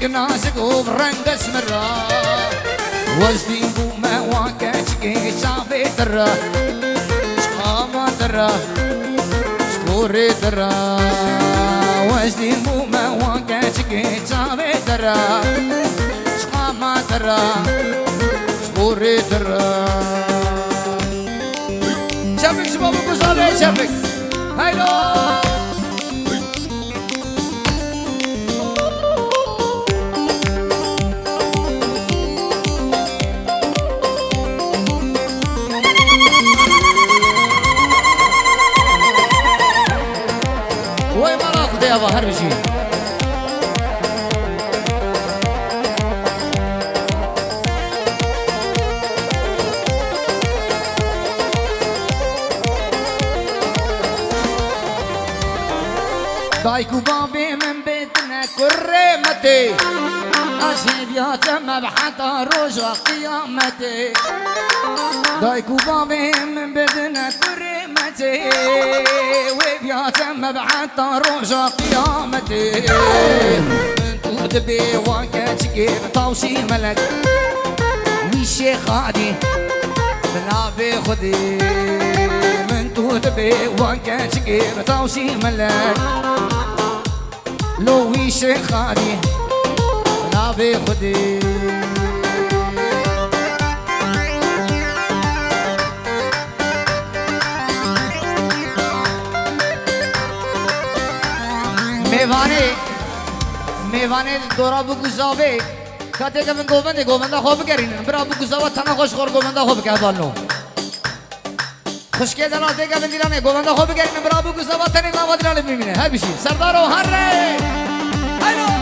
عاشق ناسق وبرنگ اسمرا وزدي بوما واكاشكي شافي ترى شقاما ترى شبوري ترى وزدي بوما واكاشكي شافي ترى شقاما ترى شبوري ترى شافك شباب القصابي شافك هايلو يابا هربشي دايكو بابي من بيتنا كريمتي أسيب يا تم بحتى رجع قيامتي دايكو بابي من بيتنا كريمتي ويا تم بحتى رجع قيامتي انتو دبي واكاتشكي طاوشي ملك ويشي خادي بنابي خدي من تودبي واكاتشكي طاوشي ملك لو ويشي خادي بنابي خدي میوانه دورا بگذابه کاته که من گوونده خوب کرین برا بگذابه تنها خوش خور گوونده خوب که بالو خوشکه دلاته که من دیرانه گوونده خوب کرین برا بگذابه تنها نوا دیرانه میمینه هر بشی سردارو هر ره هیلو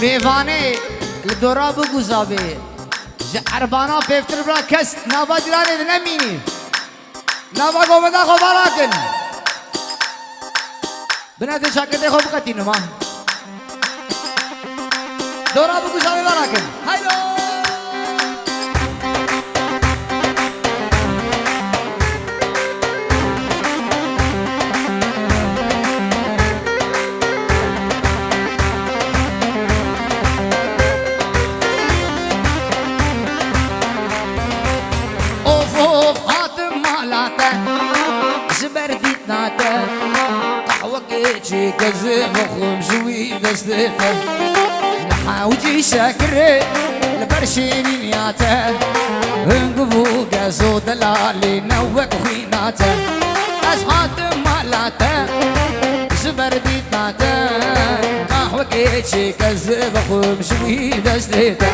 میوانه لدورا بگذابه عربانا پیفتر برا کس نوا دیرانه نمینی نوا گومده خوب راکن بنات شاکته خوب قتینو ما دورا بگذابه براکن هایلو قهوة كذب وخمسوي دستته نحاوجي شاكري البرشيني مياته انقفو قاسو دلالي نوك خيناته أصحات مالاته زبردي ناته قهوة كذب وخمسوي دستته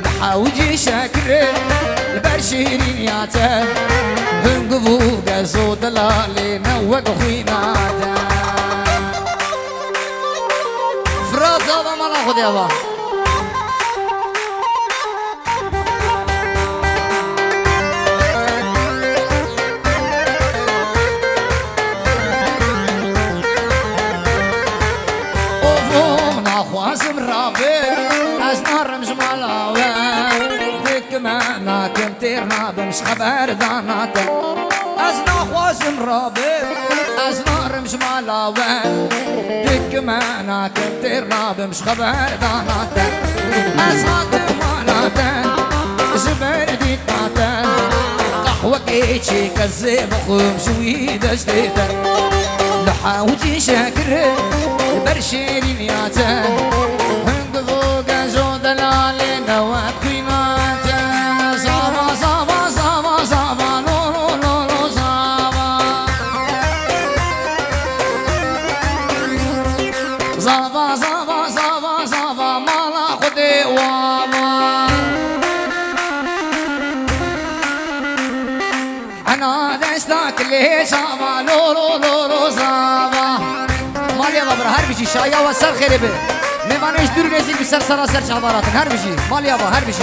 نحاوجي شاكري البرشيني مياته انقفو قاسو دلالي نوك خيناته فرازا ما ناخذ يابا اوفو ناخوازم رابي ازنار مجمالاوي بك معنا كنتيرنا بمش خبر داناتا ازنا خوازم رابي ازنار مجمالاوي بك معنا كنتيرنا بمش خبر داناتا ازهاك ماناتا زبردي ناتا قهوة كيتشي كذب خمسوي دستيتا لحاوجي شاكر برشيري مياتا هنقذو قازو دلالي نوات قيماتا صابا صابا صابا صابا لولو لولو صابا صابا صابا صابا صابا مالا خدي وابا انا دستاك لي صابا لولو لولو صابا مالي بابر هر بشي شايا وسر خيري بي میوانش دور نزدیک به سر سراسر چهاراتن هر بشی مالی آبا هر بشی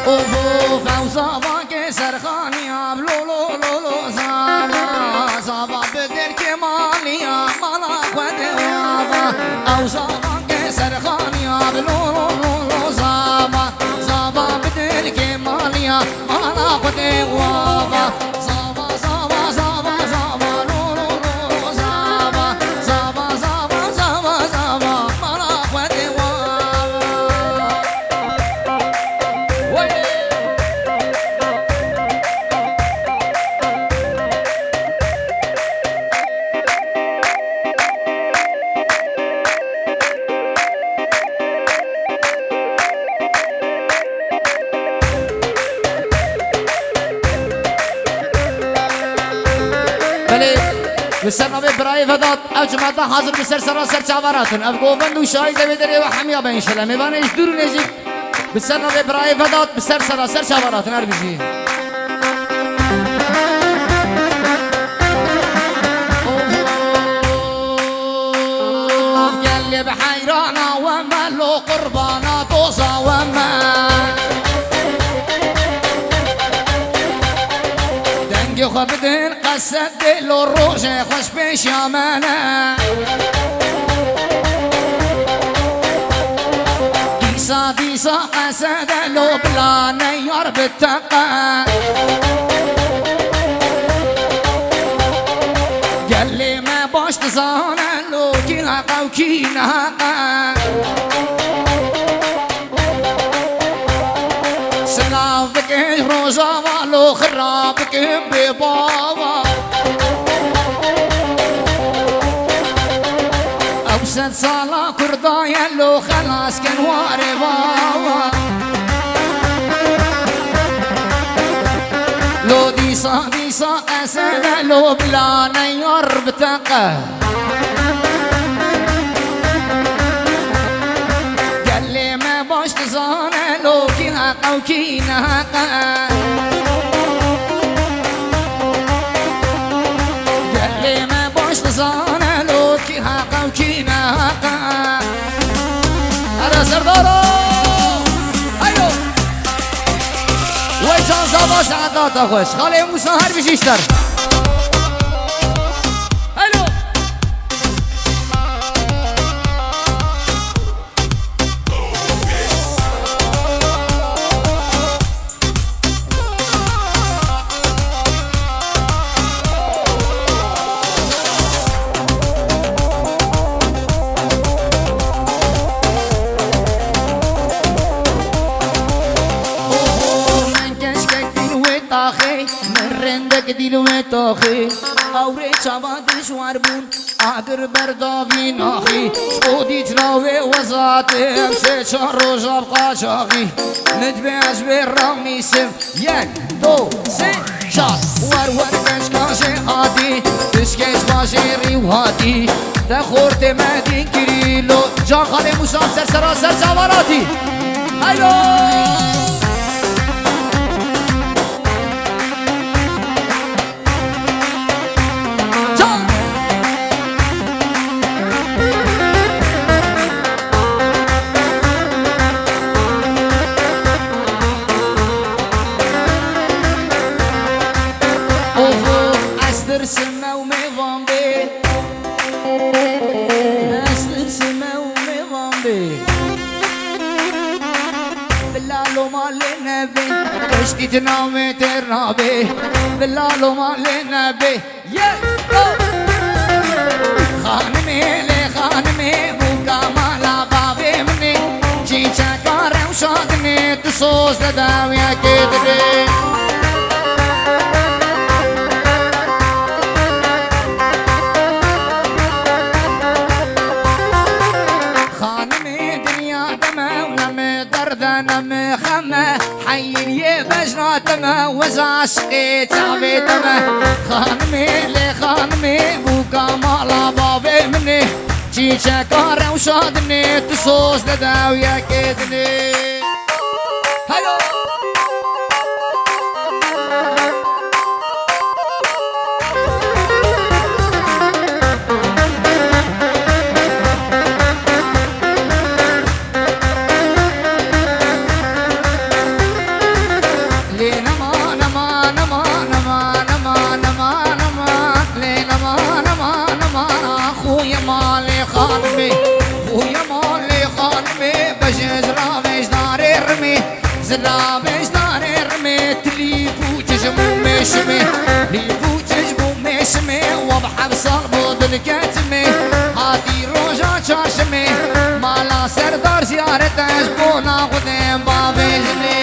اوه فوزا که سرخانی آب لو لو لو لو زابا زابا بدر که مالی آب مالا خود آبا او زابا که سرخانی آب لو لو لو لو زابا زابا بدر که مالی آب مالا خود آبا زابا زابا زابا زابا لو لو لو زابا زابا زابا زابا زابا مالا خود آبا بسر نبی برای فدات او جماعت حاضر بسر سراسر چاوراتون او گوفند و شاهد بدری و حمیابه انشالله میبانه ایش دور نزدیک بسر نبی برای فدات بسر سراسر چاوراتون هر بشی گلی به حیرانا و ملو قربانا توسا و من دنگی خواه بدن قصد دل و روش خوش پیش آمنه دیسا دیسا قصد دل و بلانه یار بتقه گلی ما باش تزانه لو کی حقا و کی نحقه سلاف بکش روزا والو خراب بکن بی بابا او ست سالا کردایا لو خلاص کنوار بابا لو دیسا دیسا قصد لو بلا نیار بتقه گلی ما باش تزانه لو کی حقا و کی نحقه گلی ما باش تزانه لو کی حقا و کی نحقه هر سردارو ایو وی جان زابا سعداتا خوش خاله موسا هر بشیشتر دیلو تاخی آوری چاوا دشوار بون آگر برداوی ناخی خودیت ناوی وزاتی همسه چار روز آب قاچاقی ندبه از برام نیسم یک دو سه چار ور کشکاش آدی دسکش باشه ریوهاتی دخورت مدین گریلو جان خاله موسام سراسر جواراتی هلو نام ترنابه بلالو مال نبه خانمه لخانمه بوکا مالا بابه منی چی چکاره و شادنه تو سوز داویا کدره خانمه دنیا دمه و نم درد نم خمه حيين يا بجناتنا وزعشقي تعبيتنا خانمي لخانمي بوكا مالا بابي مني جي شكارة وشادني تصوص لداويا كدني هلو خانمي ويا مالي خانمي بجز رامش داري رمي زرامش داري رمي تليبو تجمو مشمي ليبو تجمو مشمي وبحب صلبو الكتمي هادي روجا چاشمي مالا سردار زيارتش بونا خودم بابجني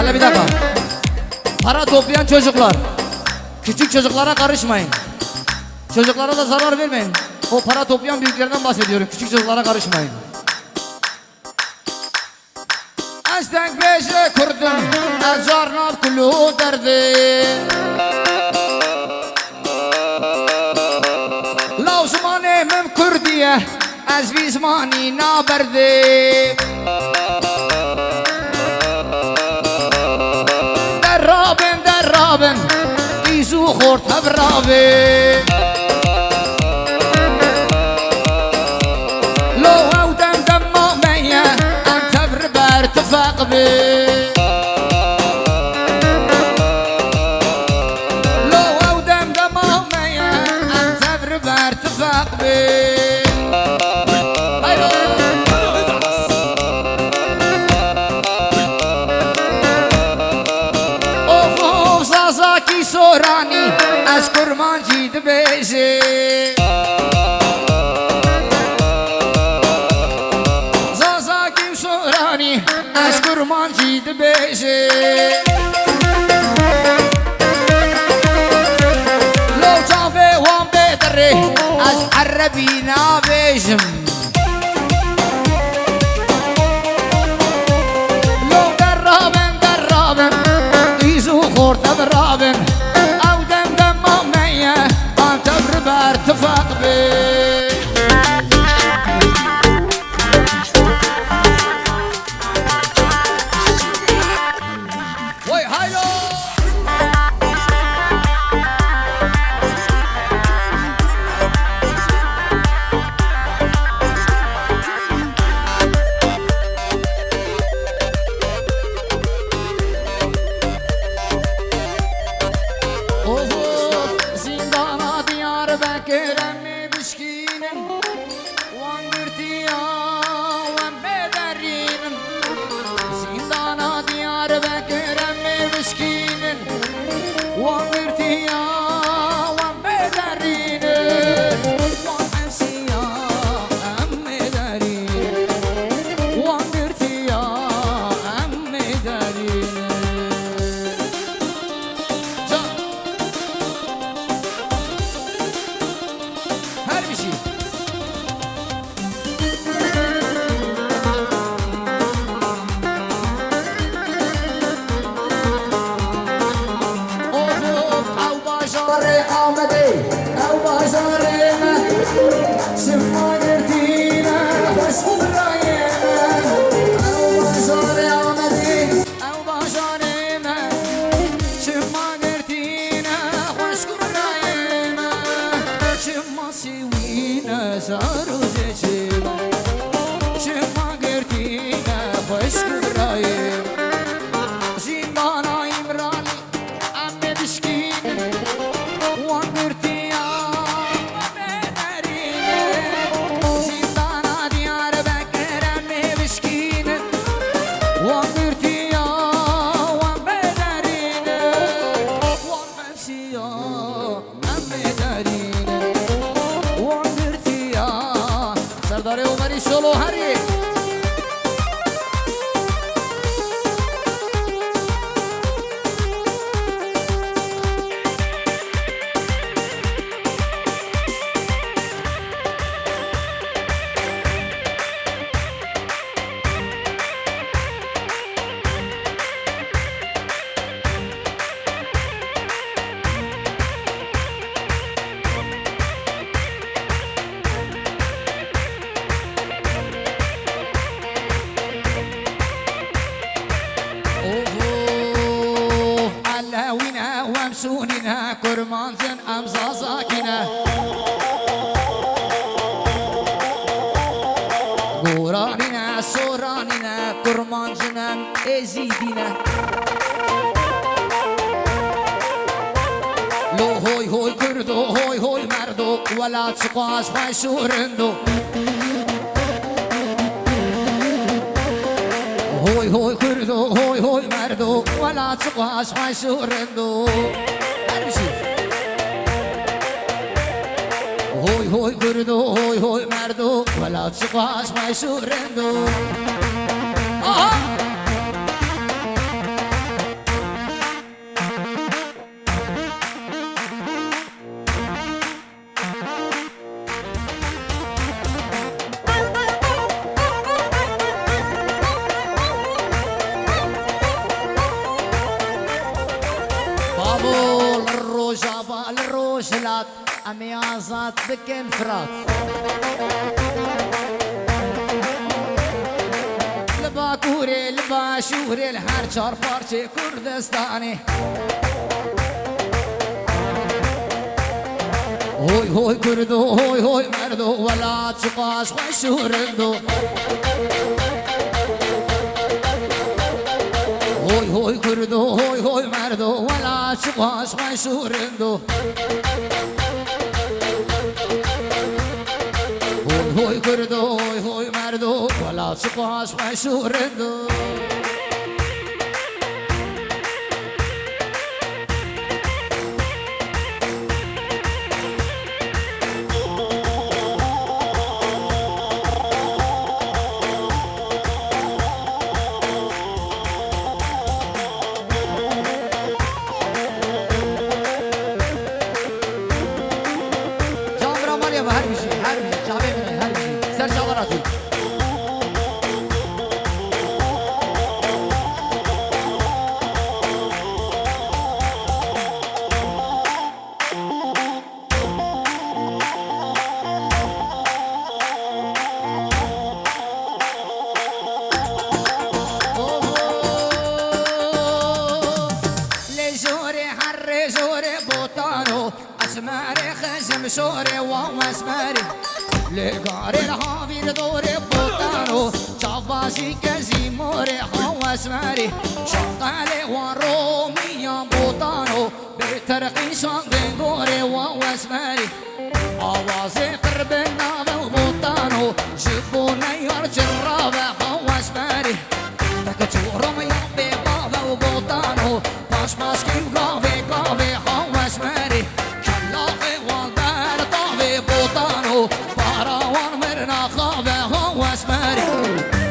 Hele bir dakika. Para toplayan çocuklar. Küçük çocuklara karışmayın. Çocuklara da zarar vermeyin. O para toplayan büyüklerden bahsediyorum. Küçük çocuklara karışmayın. Estek beşe kurdum. Ecarnab kulu derdi. Lavzmane mem kurdiye. Ezvizmani naberdi. درابن ایزو خورد هبرابه لو او دم دم مامية انت بربر تفاق بي لو او دم دم مامية انت بربر تفاق بي سورانی از کرمان جید بیشه زازاکی سورانی از کرمان جید بیشه لو جافه وان بدره از عربی نابیشم لو درابن ایزو خورد برابن ارتفاق بي وي هايلو Kerem bişkinin Vangırtıya Vambederinin Zindana diyar Kerem bişkinin Vangırtıya Vambederinin Vamesiya Emmederinin Vangırtıya Emmederinin Solo Hari سونينا كرمانزن أمزازاكنا قراننا سوراننا كرمانزنا زيدنا لو هوي هوي كردو هوي هوي مردو ولا تسقاش فايشورندو هوي هوي كردو هوي هوي مردو ولا تسقاش فايشورندو هوي هوي كردو هوي هوي مردو ولا تسقاش فايشورندو أميازات بكن فرات لباكوري لباشوري الهر چار پارچه کردستانی هوی هوی کردو هوی هوی مردو ولا چقاش خوشورندو هوی هوی کردو هوی هوی مردو ولا چقاش خوشورندو هوي كردو هوي هوي مردو ولا تسقاش مشورندو جامرا ماليا بهرمشي هرمشي شعبي مني هرمشي سر جاوراتي شوري واسمري لقاري الحافي دوري بوطانو شافاشي كزي موري واسمري شغالي ورومي يا بوطانو بترقي شغالي غوري واسمري اوازي قربنا بوطانو شبونا يرجع الرابع واسمري تكتورم يا بابا وبوطانو باش ماسكي وقافي قافي واسمري باراوان مرنا خابه واسمري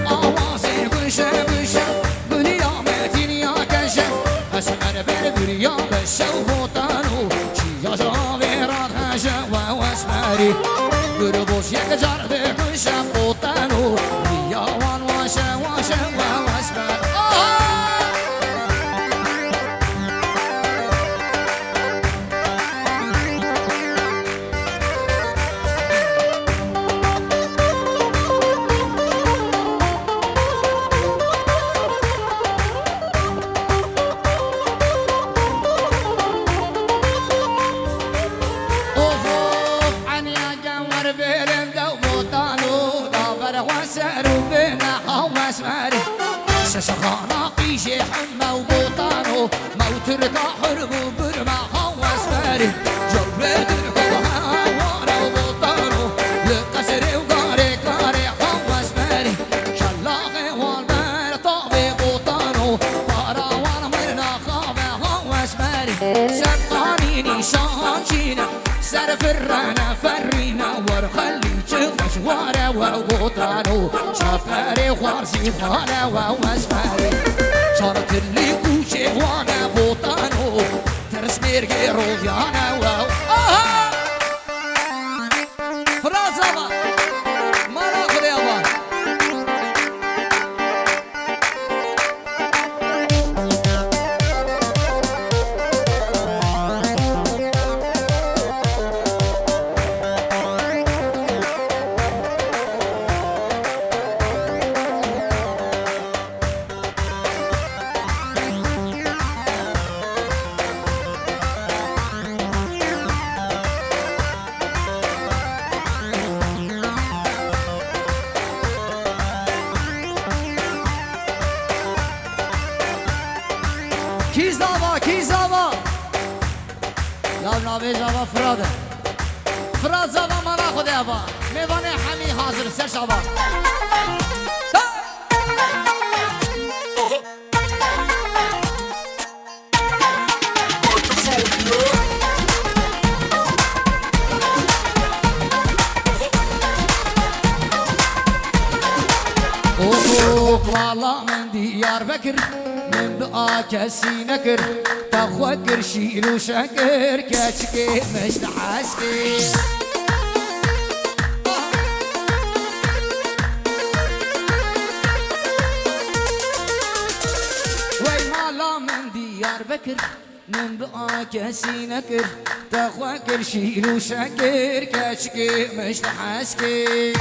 آوازي بشه بشه بنيامتين يا كشه اسمر بالبنيا بشه وبوطانو شيا جاوي راد هشه واسمري قربوش يك جار بكشه بوطانو بياوان واشه واشه واسمري شخانا قيشي حمى وبوطانو موت رقا حرب وبرمى واسمري جبرت الحوها وانا وبوطانو لقسري وقاري قاري واسمري شلاقي والبر طابي بوطانو بارا وانا مرنا خابه واسمري سقانيني شانشينا سر فرنا فرينا ورخلي تشوفش ورا وبوطانو شفاري خوارسي خانا واسمري صارت اللي كوشي وانا بوطانو ترسمير غيرو فيانا فرازابا ما ناخذ يابا کی زاوا لا ناوی زاوا فراده فراد زاوا مانا خود ابا میوانه همی حاضر سر شابا والله من ديار بكر من دعا كسي نكر تخوكر شيل وشكر كاتشكي مش تحاسكي وي مالا من ديار بكر من دعا كسي نكر تخوكر شيل وشكر كاتشكي مش تحاسكي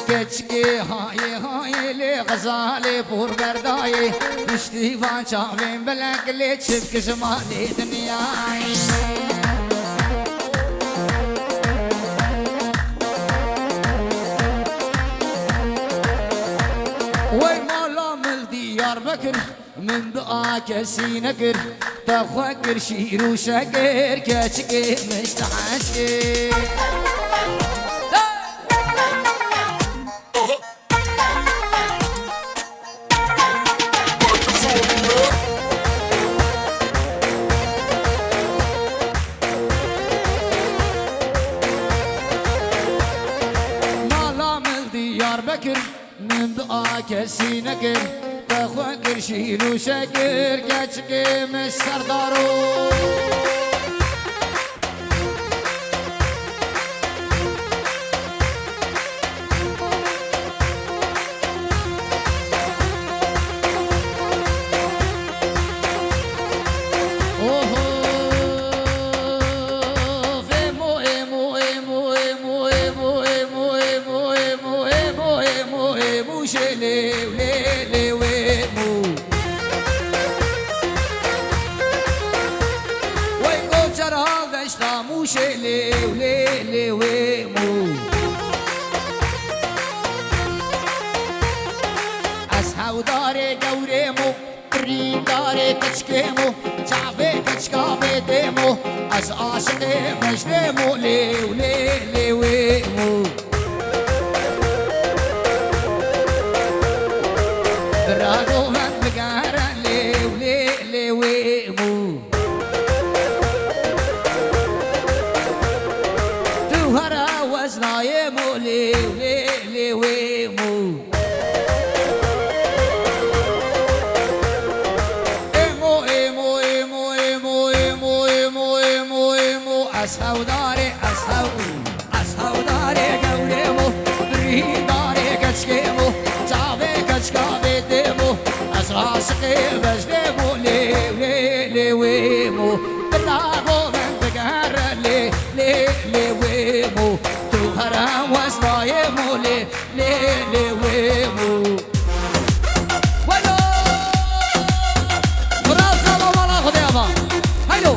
کچکی های های لی غزالی پور بردایی پشتیوان چاوین بلک لی چپک شمالی دنیای وی مالا مل دیار بکر من دعا کسی نکر تخوکر شیر و شکر کچکی مشتحسکی من دعا کسی نکر تخوکر شیل و شکر کچکی مش سردارو داره گورمو ری داره کچکمو چاوه کچکا بدمو از عاشق مجنمو لیو لیویمو براغو من بگارن لیو لیویمو تو هر وزنایمو لیو لیویمو اسهوداري اسهوداري قولمو بريداري كشكيمو جابي كشكا بدمو اسراسقي بجدمو ليويمو بلاغو من بقهر ليويمو توهرا واسرايمو ليويمو ولو براسا ولا خديابا هيلو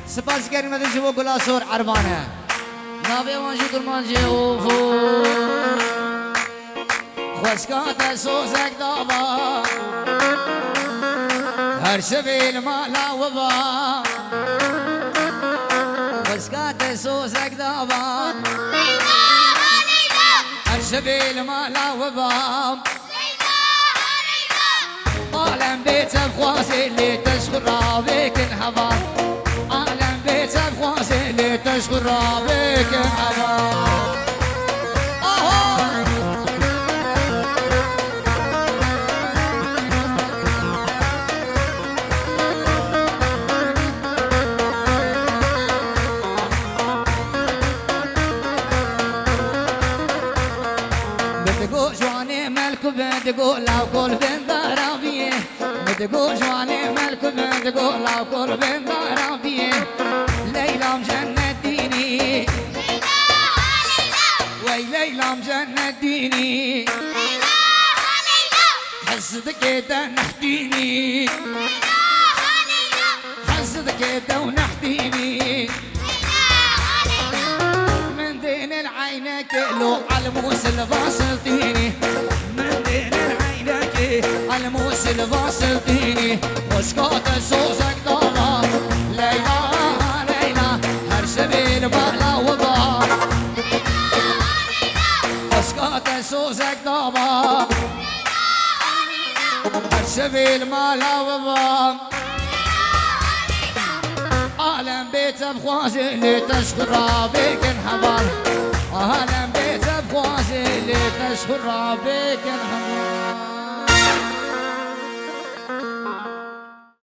سپاس کریم از شما گلاسور عربانه ناوی وانجی درمانجی اوفو خوشکات سوزک دابا هر شبیل مالا وبا خوشکات سوزک دابا هر شبیل مالا وبا عالم بيت الخواسي اللي تشكر رابك الهوا عالم بيت الخواسي اللي تشكر رابك الهوا بتقو جواني ملكو بتقول لو كل بنت ضربيه بتقول جواني ملك بتقول لو كل بنت ضربيه ليلى مجنديني وي ليلى مجنديني حسدك تنحتيني حسدك ونحتيني من دين العينك لو علموس الفاصلتيني من دين العينك علموس الفاصلتيني وشكوت صوزك ضالا ليلى ليلى هر سبيل بغلا وضا وشكوت صوزك ضالا هر سبيل مالا وضا عالم بيت بخوازي اللي تشكر بك انحضر عالم بيت بخوازي اللي تشكر بك انحضر